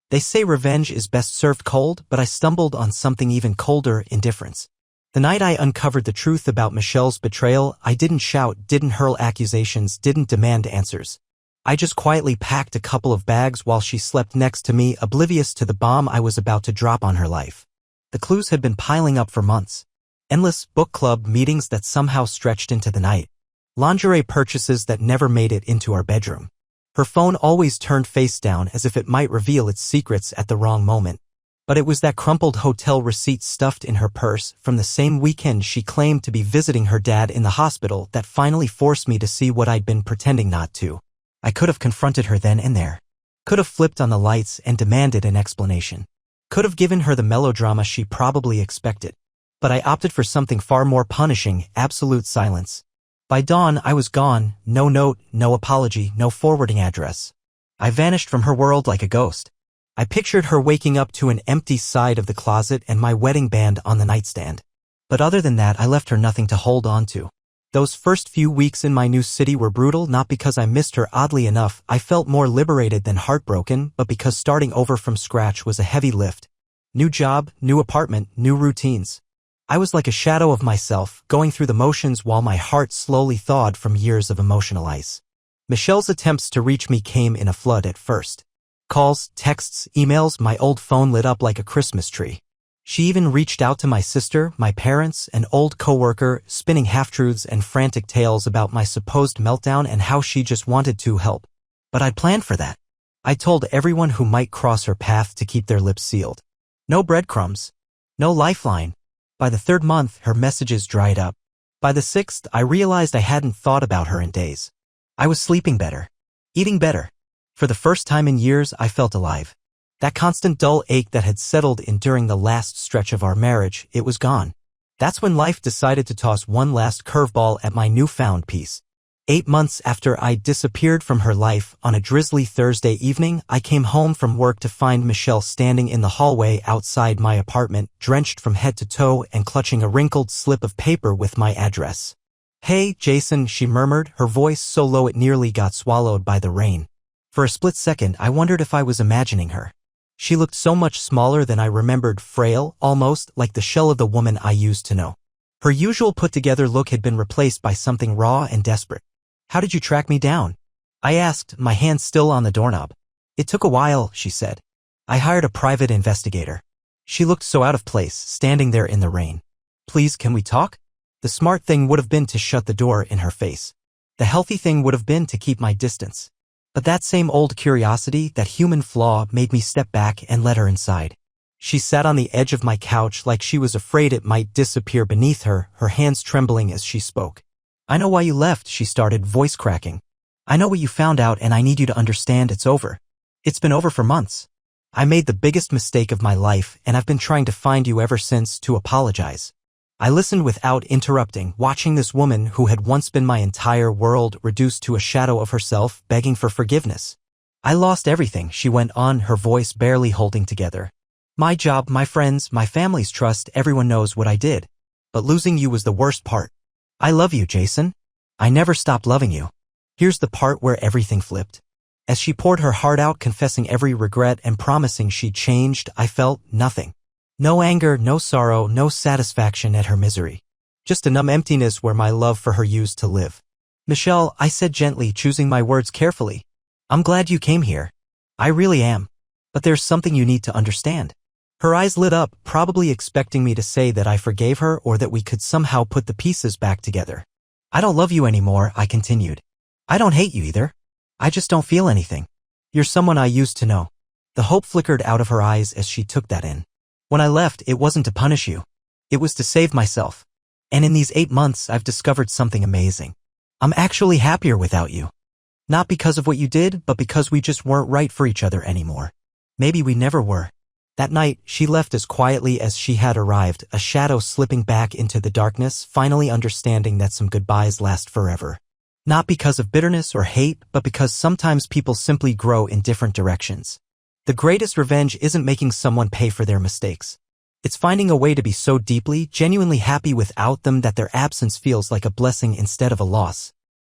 They say revenge is best served cold, but I stumbled on something even colder: indifference. The night I uncovered the truth about Michelle's betrayal, I didn't shout, didn't hurl accusations, didn't demand answers. I just quietly packed a couple of bags while she slept next to me, oblivious to the bomb I was about to drop on her life. The clues had been piling up for months. Endless book club meetings that somehow stretched into the night. Lingerie purchases that never made it into our bedroom. Her phone always turned face down as if it might reveal its secrets at the wrong moment. But it was that crumpled hotel receipt stuffed in her purse from the same weekend she claimed to be visiting her dad in the hospital that finally forced me to see what I'd been pretending not to. I could have confronted her then and there. Could have flipped on the lights and demanded an explanation. Could have given her the melodrama she probably expected. But I opted for something far more punishing: absolute silence. By dawn, I was gone. No note, no apology, no forwarding address. I vanished from her world like a ghost. I pictured her waking up to an empty side of the closet and my wedding band on the nightstand. But other than that, I left her nothing to hold on to. Those first few weeks in my new city were brutal, not because I missed her. Oddly enough, I felt more liberated than heartbroken, but because starting over from scratch was a heavy lift. New job, new apartment, new routines. I was like a shadow of myself, going through the motions while my heart slowly thawed from years of emotional ice. Michelle's attempts to reach me came in a flood at first. Calls, texts, emails, my old phone lit up like a Christmas tree. She even reached out to my sister, my parents, an old coworker, spinning half-truths and frantic tales about my supposed meltdown and how she just wanted to help. But I'd planned for that. I told everyone who might cross her path to keep their lips sealed. No breadcrumbs. No lifeline. By the third month, her messages dried up. By the sixth, I realized I hadn't thought about her in days. I was sleeping better. Eating better. For the first time in years, I felt alive. That constant dull ache that had settled in during the last stretch of our marriage, it was gone. That's when life decided to toss one last curveball at my newfound peace. 8 months after I disappeared from her life, on a drizzly Thursday evening, I came home from work to find Michelle standing in the hallway outside my apartment, drenched from head to toe and clutching a wrinkled slip of paper with my address. "Hey, Jason," she murmured, her voice so low it nearly got swallowed by the rain. For a split second, I wondered if I was imagining her. She looked so much smaller than I remembered, frail, almost like the shell of the woman I used to know. Her usual put-together look had been replaced by something raw and desperate. "How did you track me down?" I asked, my hand still on the doorknob. "It took a while," she said. "I hired a private investigator." She looked so out of place, standing there in the rain. "Please, can we talk?" The smart thing would have been to shut the door in her face. The healthy thing would have been to keep my distance. But that same old curiosity, that human flaw, made me step back and let her inside. She sat on the edge of my couch like she was afraid it might disappear beneath her, her hands trembling as she spoke. "I know why you left," she started, voice cracking. "I know what you found out, and I need you to understand it's over. It's been over for months. I made the biggest mistake of my life, and I've been trying to find you ever since to apologize." I listened without interrupting, watching this woman who had once been my entire world reduced to a shadow of herself, begging for forgiveness. "I lost everything," she went on, her voice barely holding together. "My job, my friends, my family's trust, everyone knows what I did. But losing you was the worst part. I love you, Jason. I never stopped loving you." Here's the part where everything flipped. As she poured her heart out, confessing every regret and promising she'd changed, I felt nothing. No anger, no sorrow, no satisfaction at her misery. Just a numb emptiness where my love for her used to live. "Michelle," I said gently, choosing my words carefully. "I'm glad you came here. I really am. But there's something you need to understand." Her eyes lit up, probably expecting me to say that I forgave her or that we could somehow put the pieces back together. "I don't love you anymore," I continued. "I don't hate you either. I just don't feel anything. You're someone I used to know." The hope flickered out of her eyes as she took that in. "When I left, it wasn't to punish you. It was to save myself. And in these 8 months, I've discovered something amazing. I'm actually happier without you. Not because of what you did, but because we just weren't right for each other anymore. Maybe we never were." That night, she left as quietly as she had arrived, a shadow slipping back into the darkness, finally understanding that some goodbyes last forever. Not because of bitterness or hate, but because sometimes people simply grow in different directions. The greatest revenge isn't making someone pay for their mistakes. It's finding a way to be so deeply, genuinely happy without them that their absence feels like a blessing instead of a loss.